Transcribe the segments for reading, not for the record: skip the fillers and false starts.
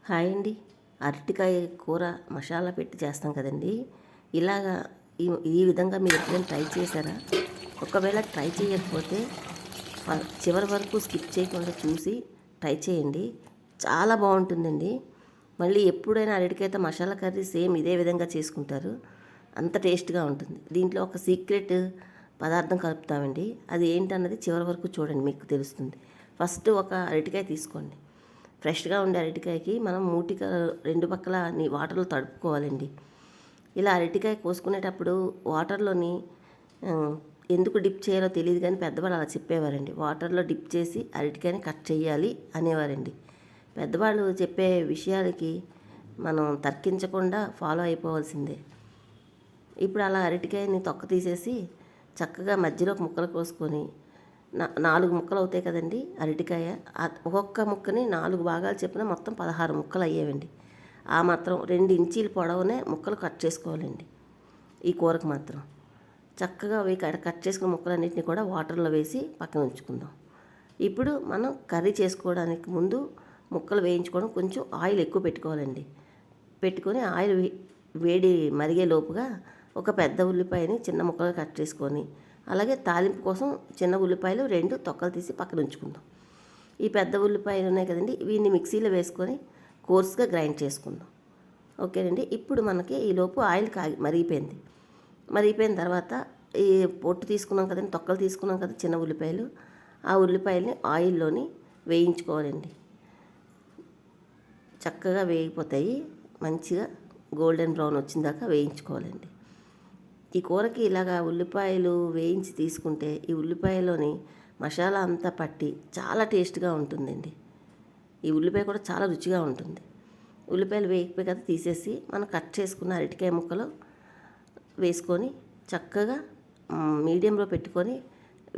Hi అండి. అరటికాయ కూర మసాలా పెట్టి చేస్తాం కదండి. ఇలాగా ఈ ఈ విధంగా మీరు ఎప్పుడైనా ట్రై చేశారా? ఒకవేళ ట్రై చేయకపోతే చివరి వరకు స్కిప్ చేయకుండా చూసి ట్రై చేయండి. చాలా బాగుంటుందండి. మళ్ళీ ఎప్పుడైనా అరటికాయతో మసాలా కర్రీ సేమ్ ఇదే విధంగా చేసుకుంటారు. అంత టేస్ట్గా ఉంటుంది. దీంట్లో ఒక సీక్రెట్ పదార్థం కలుపుతామండి. అది ఏంటన్నది చివరి వరకు చూడండి, మీకు తెలుస్తుంది. ఫస్ట్ ఒక అరటికాయ తీసుకోండి. ఫ్రెష్గా ఉండే అరటికాయకి మనం మూటిక రెండు పక్కల వాటర్లో తడుపుకోవాలండి. ఇలా అరటికాయ కోసుకునేటప్పుడు వాటర్లోని ఎందుకు డిప్ చేయాలో తెలియదు, కానీ పెద్దవాళ్ళు అలా చెప్పేవారండి. వాటర్లో డిప్ చేసి అరటికాయని కట్ చేయాలి అనేవారండి. పెద్దవాళ్ళు చెప్పే విషయాలకి మనం తర్కించకుండా ఫాలో అయిపోవాల్సిందే. ఇప్పుడు అలా అరటికాయని తొక్క తీసేసి చక్కగా మధ్యలోకి ముక్కలు కోసుకొని 4 ముక్కలు అవుతాయి కదండి అరటికాయ. ఒక్కొక్క ముక్కని 4 భాగాలు చెప్పిన మొత్తం 16 ముక్కలు అయ్యేవండి. ఆ మాత్రం 2 ఇంచీల పొడవునే ముక్కలు కట్ చేసుకోవాలండి ఈ కూరకు మాత్రం. చక్కగా అవి కట్ చేసుకున్న ముక్కలన్నింటినీ కూడా వాటర్లో వేసి పక్కన ఉంచుకుందాం. ఇప్పుడు మనం కర్రీ చేసుకోవడానికి ముందు ముక్కలు వేయించుకోవడం కొంచెం ఆయిల్ ఎక్కువ పెట్టుకోవాలండి. పెట్టుకొని ఆయిల్ వేడి మరిగే లోపుగా ఒక పెద్ద ఉల్లిపాయని చిన్న ముక్కలు కట్ చేసుకొని, అలాగే తాలింపు కోసం చిన్న ఉల్లిపాయలు 2 తొక్కలు తీసి పక్కన ఉంచుకుందాం. ఈ పెద్ద ఉల్లిపాయలు ఉన్నాయి కదండి, వీటిని మిక్సీలో వేసుకొని కోర్స్గా గ్రైండ్ చేసుకుందాం. ఓకేనండి. ఇప్పుడు మనకి ఈలోపు ఆయిల్ మరిగిపోయింది. మరిగిపోయిన తర్వాత ఈ పొట్టు తీసుకున్నాం కదండి, తొక్కలు తీసుకున్నాం కదా చిన్న ఉల్లిపాయలు, ఆ ఉల్లిపాయలని ఆయిల్లోని వేయించుకోవాలండి. చక్కగా వేగిపోతాయి. మంచిగా గోల్డెన్ బ్రౌన్ వచ్చిన దాకా వేయించుకోవాలండి. ఈ కూరకి ఇలాగా ఉల్లిపాయలు వేయించి తీసుకుంటే ఈ ఉల్లిపాయలోని మసాలా అంతా పట్టి చాలా టేస్ట్గా ఉంటుందండి. ఈ ఉల్లిపాయ కూడా చాలా రుచిగా ఉంటుంది. ఉల్లిపాయలు వేగిపోయి కదా తీసేసి మనం కట్ చేసుకున్న అరటికాయ ముక్కలు వేసుకొని చక్కగా మీడియంలో పెట్టుకొని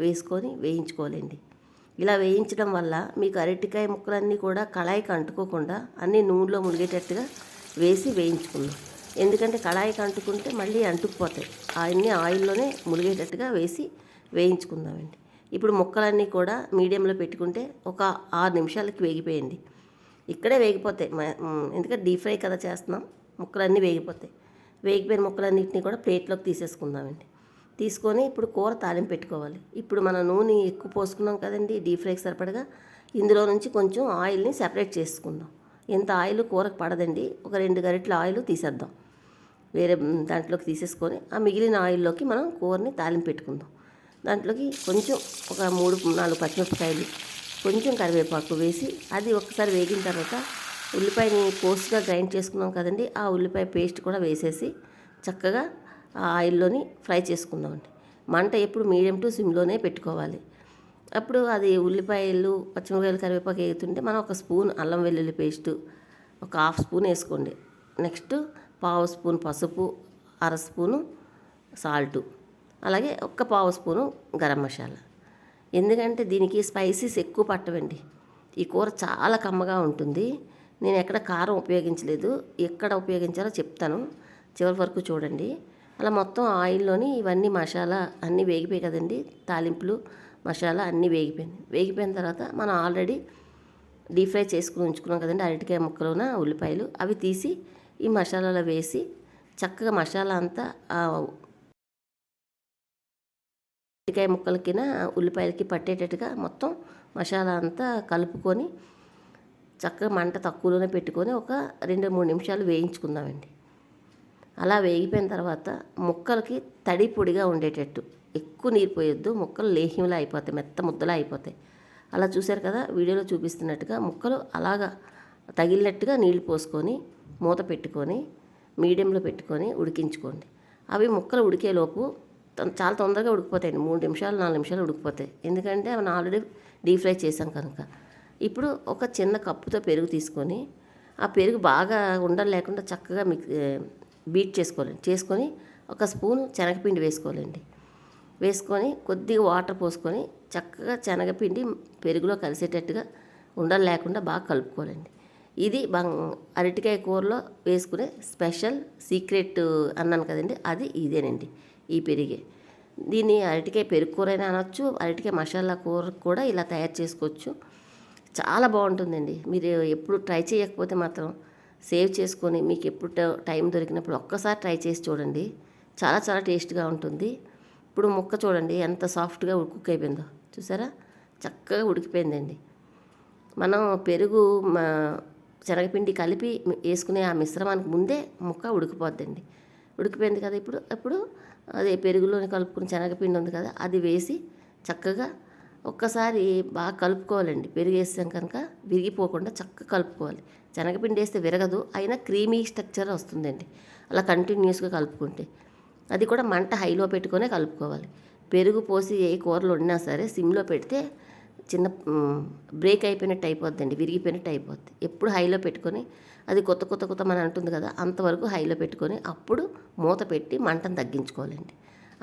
వేయించుకోవాలండి. ఇలా వేయించడం వల్ల మీకు అరటికాయ ముక్కలన్నీ కూడా కళాయికి అంటుకోకుండా అన్నీ నూనెలో మునిగేటట్టుగా వేసి వేయించుకుందాం. ఎందుకంటే కళాయికి అంటుకుంటే మళ్ళీ అంటుకుపోతాయి. అన్నీ ఆయిల్లోనే మునిగేటట్టుగా వేసి వేయించుకుందామండి. ఇప్పుడు ముక్కలన్నీ కూడా మీడియంలో పెట్టుకుంటే ఒక 6 నిమిషాలకి వేగిపోయండి. ఇక్కడే వేగిపోతాయి, ఎందుకంటే డీప్ ఫ్రై కదా చేస్తున్నాం. ముక్కలన్నీ వేగిపోతాయి. వేగిపోయిన ముక్కలన్నింటినీ కూడా ప్లేట్లోకి తీసేసుకుందామండి. తీసుకొని ఇప్పుడు కూర తాలింపు పెట్టుకోవాలి. ఇప్పుడు మన నూనె ఎక్కువ పోసుకున్నాం కదండి డీప్ ఫ్రైకి సరిపడగా, ఇందులో నుంచి కొంచెం ఆయిల్ని సెపరేట్ చేసుకుందాం. ఇంత ఆయిల్ కూరకు పడదండి. ఒక 2 గరిటెల ఆయిల్ తీసేద్దాం. వేరే దాంట్లోకి తీసేసుకొని ఆ మిగిలిన ఆయిల్లోకి మనం కూరని తాలింపు పెట్టుకుందాం. దాంట్లోకి కొంచెం ఒక 3-4 పచ్చిమిరపకాయలు, కొంచెం కరివేపాకు వేసి అది ఒక్కసారి వేగిన తర్వాత ఉల్లిపాయని కోర్స్గా గ్రైండ్ చేసుకున్నాం కదండి, ఆ ఉల్లిపాయ పేస్ట్ కూడా వేసేసి చక్కగా ఆ ఆయిల్లోని ఫ్రై చేసుకుందామండి. మంట ఎప్పుడు మీడియం టు సిమ్లోనే పెట్టుకోవాలి. అప్పుడు అది ఉల్లిపాయలు పచ్చిమిరపకాయలు కరివేపాకు వేగుతుంటే మనం ఒక స్పూన్ అల్లం వెల్లుల్లి పేస్టు ఒక 1/2 స్పూన్ వేసుకోండి. నెక్స్ట్ 1/2 స్పూన్ పసుపు, 1/2 స్పూను సాల్టు, అలాగే ఒక 1/2 స్పూను గరం మసాలా. ఎందుకంటే దీనికి స్పైసీస్ ఎక్కువ పట్టవండి. ఈ కూర చాలా కమ్మగా ఉంటుంది. నేను ఎక్కడ కారం ఉపయోగించలేదు, ఎక్కడ ఉపయోగించాలో చెప్తాను, చివరి వరకు చూడండి. అలా మొత్తం ఆయిల్లోని ఇవన్నీ మసాలా అన్నీ వేగిపోయాయి కదండి, తాలింపులు మసాలా అన్నీ వేగిపోయిన తర్వాత మనం ఆల్రెడీ డీప్ ఫ్రై చేసుకుని ఉంచుకున్నాం కదండి అరటికాయ ముక్కలున ఉల్లిపాయలు, అవి తీసి ఈ మసాలాలో వేసి చక్కగా మసాలా అంతా అరటికాయ ముక్కలకి ఉల్లిపాయలకి పట్టేటట్టుగా మొత్తం మసాలా అంతా కలుపుకొని చక్కగా మంట తక్కువలోనే పెట్టుకొని ఒక 2-3 నిమిషాలు వేయించుకుందామండి. అలా వేగిపోయిన తర్వాత ముక్కలకి తడి పొడిగా ఉండేటట్టు, ఎక్కువ నీరు పోయొద్దు, ముక్కలు లేహ్యంలా అయిపోతాయి, మెత్త ముద్దలా అయిపోతాయి. అలా చూశారు కదా వీడియోలో చూపిస్తున్నట్టుగా ముక్కలు అలాగా తగిలినట్టుగా నీళ్లు పోసుకొని మూత పెట్టుకొని మీడియంలో పెట్టుకొని ఉడికించుకోండి. అవి ముక్కలు ఉడికేలోపు చాలా తొందరగా ఉడికిపోతాయండి. 3 నిమిషాలు 4 నిమిషాలు ఉడికిపోతాయి, ఎందుకంటే అవి ఆల్రెడీ డీప్ ఫ్రై చేసాం కనుక. ఇప్పుడు ఒక చిన్న కప్పుతో పెరుగు తీసుకొని ఆ పెరుగు బాగా ఉండలు లేకుండా చక్కగా బీట్ చేసుకొని ఒక స్పూన్ శనగపిండి వేసుకోవాలండి. వేసుకొని కొద్దిగా వాటర్ పోసుకొని చక్కగా శనగపిండి పెరుగులో కలిసేటట్టుగా ఉండలు లేకుండా బాగా కలుపుకోవాలండి. ఇది అరటికాయ కూరలో వేసుకునే స్పెషల్ సీక్రెట్ అన్నాను కదండి, అది ఇదేనండి, ఈ పెరిగే. దీన్ని అరటికాయ పెరుగు కూర అయినా అనొచ్చు, అరటికాయ మసాలా కూర కూడా ఇలా తయారు చేసుకోవచ్చు. చాలా బాగుంటుందండి. మీరు ఎప్పుడు ట్రై చేయకపోతే మాత్రం సేవ్ చేసుకొని మీకు ఎప్పుడు టైం దొరికినప్పుడు ఒక్కసారి ట్రై చేసి చూడండి. చాలా చాలా టేస్ట్గా ఉంటుంది. ఇప్పుడు ముక్క చూడండి ఎంత సాఫ్ట్గా కుక్ అయిపోయిందో, చూసారా? చక్కగా ఉడికిపోయిందండి. మనం పెరుగు శనగపిండి కలిపి వేసుకునే ఆ మిశ్రమానికి ముందే ముక్క ఉడికిపోద్దండి. ఉడికిపోయింది కదా. ఇప్పుడు అదే పెరుగులోని కలుపుకుని శనగపిండి ఉంది కదా, అది వేసి చక్కగా ఒక్కసారి బాగా కలుపుకోవాలండి. పెరుగు వేసాం కనుక విరిగిపోకుండా చక్కగా కలుపుకోవాలి. శనగపిండి వేస్తే విరగదు, అయినా క్రీమీ స్ట్రక్చర్ వస్తుందండి అలా కంటిన్యూస్గా కలుపుకుంటే. అది కూడా మంట హైలో పెట్టుకొనే కలుపుకోవాలి. పెరుగు పోసి ఏ కూరలు వండినా సరే సిమ్లో పెడితే చిన్న బ్రేక్ అయిపోయినట్టు అయిపోద్దండి, విరిగిపోయినట్టు అయిపోద్ది. ఎప్పుడు హైలో పెట్టుకొని అది కొత్త మన అంటుంది కదా, అంతవరకు హైలో పెట్టుకొని అప్పుడు మూత పెట్టి మంటను తగ్గించుకోవాలండి.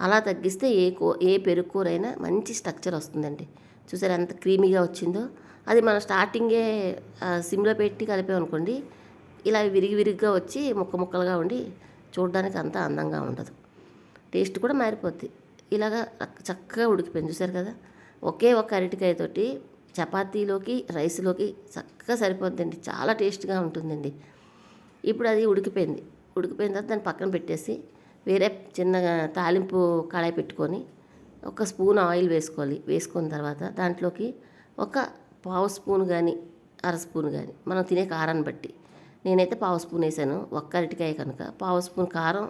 అలా తగ్గిస్తే ఏ పెరుగు కూర అయినా మంచి స్ట్రక్చర్ వస్తుందండి. చూసారు ఎంత క్రీమీగా వచ్చిందో. అది మనం స్టార్టింగే సిమ్లో పెట్టి కలిపామనుకోండి, ఇలా విరిగిగా వచ్చి ముక్కలుగా ఉండి చూడడానికి అంత అందంగా ఉండదు, టేస్ట్ కూడా మారిపోద్ది. ఇలాగా చక్కగా ఉడికిపోయింది, చూసారు కదా. ఒకే ఒక అరటికాయతోటి చపాతీలోకి రైస్లోకి చక్కగా సరిపోద్దండి, చాలా టేస్ట్గా ఉంటుందండి. ఇప్పుడు అది ఉడికిపోయిన తర్వాత దాన్ని పక్కన పెట్టేసి వేరే చిన్నగా తాలింపు కళాయి పెట్టుకొని ఒక స్పూన్ ఆయిల్ వేసుకోవాలి. వేసుకున్న తర్వాత దాంట్లోకి ఒక పావు స్పూన్ కానీ అర స్పూన్ కానీ మనం తినే కారాన్ని బట్టి, నేనైతే పావు స్పూన్ వేసాను. ఒక్క అరటికాయ కనుక పావు స్పూన్ కారం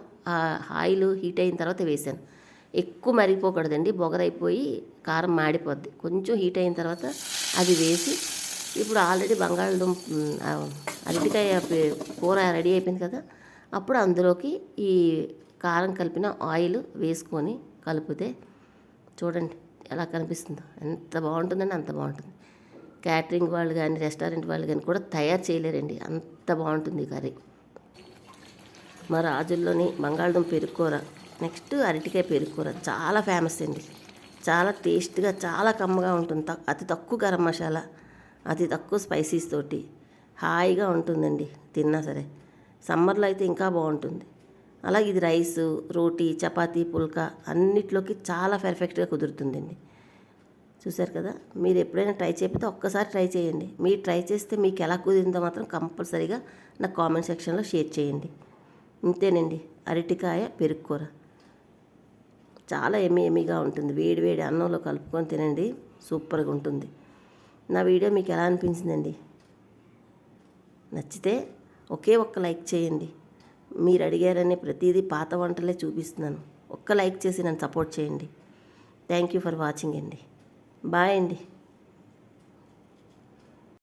ఆయిల్ హీట్ అయిన తర్వాత వేసాను. ఎక్కువ మరిగిపోకూడదండి, బొగరైపోయి కారం మాడిపోద్ది. కొంచెం హీట్ అయిన తర్వాత అది వేసి ఇప్పుడు ఆల్రెడీ బంగాళదుంప అరటికాయ కూర రెడీ అయిపోయింది కదా, అప్పుడు అందులోకి ఈ కారం కలిపిన ఆయిల్ వేసుకొని కలిపితే చూడండి ఎలా కనిపిస్తుందో. ఎంత బాగుంటుందండి, అంత బాగుంటుంది. క్యాటరింగ్ వాళ్ళు కానీ రెస్టారెంట్ వాళ్ళు కానీ కూడా తయారు చేయలేరండి, అంత బాగుంటుంది ఈ కర్రీ. మా రాజుల్లోని బంగాళదుంప పెరుక్కూర, నెక్స్ట్ అరటికాయ పెరుక్కూర చాలా ఫేమస్ అండి. చాలా టేస్ట్గా, చాలా కమ్మగా ఉంటుంది. అతి తక్కువ గరం మసాలా, అతి తక్కువ స్పైసీస్ తోటి హాయిగా ఉంటుందండి. తిన్నా సరే సమ్మర్లో అయితే ఇంకా బాగుంటుంది. అలాగే ఇది రైసు, రోటీ, చపాతీ, పుల్కా అన్నిట్లోకి చాలా పర్ఫెక్ట్గా కుదురుతుందండి. చూసారు కదా. మీరు ఎప్పుడైనా ట్రై చేయకపోతే ఒక్కసారి ట్రై చేయండి. మీరు ట్రై చేస్తే మీకు ఎలా కుదిరిందో మాత్రం కంపల్సరీగా నాకు కామెంట్ సెక్షన్లో షేర్ చేయండి. ఇంతేనండి, అరటికాయ పెరుక్కూర చాలా ఎమ్మీగా ఉంటుంది. వేడి వేడి అన్నంలో కలుపుకొని తినండి, సూపర్గా ఉంటుంది. నా వీడియో మీకు ఎలా అనిపించిందండి? నచ్చితే ఒకే ఒక్క లైక్ చేయండి. మీరు అడిగారని ప్రతిదీ పాత వంటలే చూపిస్తున్నాను. ఒక్క లైక్ చేసి నన్ను సపోర్ట్ చేయండి. థ్యాంక్ యూ ఫర్ వాచింగ్ అండి. బాయ్ అండి.